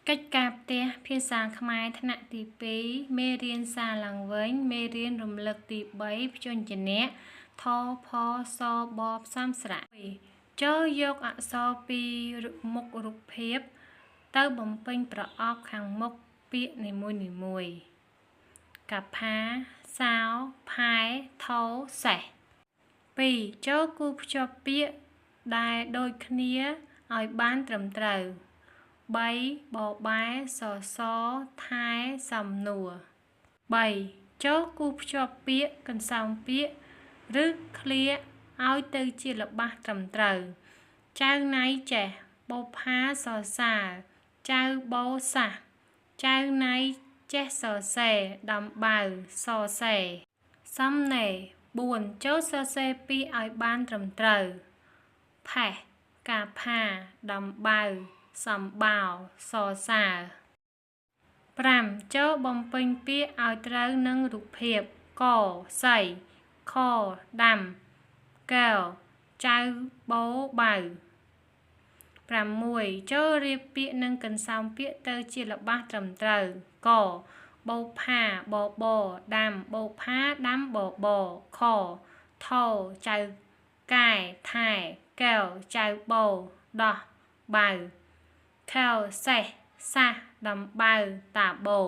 កិច្ចការផ្ទះភាសាខ្មែរថ្នាក់ទី2មេរៀនសារឡើងវិញមេរៀនរំលឹកទី3ព្យញ្ជនៈថផសបផ្សំស្រៈចូលយកអក្សរពីមុខរូបភាពទៅបំពេញប្រអប់ខាងមុខពាក្យនីមួយៗកផាសោផែថោសេះ 2. ចូលគូភ្ជាប់ពាក្យដែលដូចគ្នាឲ្យបានត្រឹមត្រូវ 3. បបែសសថែសំនួរ 3. ចូលគូភ្ជាប់ពាក្យកន្សោមពាក្យឬឃ្លាឲ្យទៅជាល្បះត្រឹមត្រូវចៅណៃចេះបុប្ផាសរសើរចៅបោសាសចៅណៃចេះសរសេរដំបៅសរសេរសំណេរ 4. ចូលសរសេរពាក្យឲ្យបានត្រឹមត្រូវផេះកាផាដំបៅសំបោសរសើរ 5. ចូលបំពេញពាក្យឲ្យត្រូវនឹងរូបភាពកសីខដាំកែវចៅបោបៅ 6. ចូលរៀបពាក្យនិងកន្សោមពាក្យទៅជាល្បះត្រឹមត្រូវកបោផាបបដាំបោផាដាំបបខថចៅកែថែកែវចៅបោដោះបៅខែវសេះសាសដំបៅតាបោ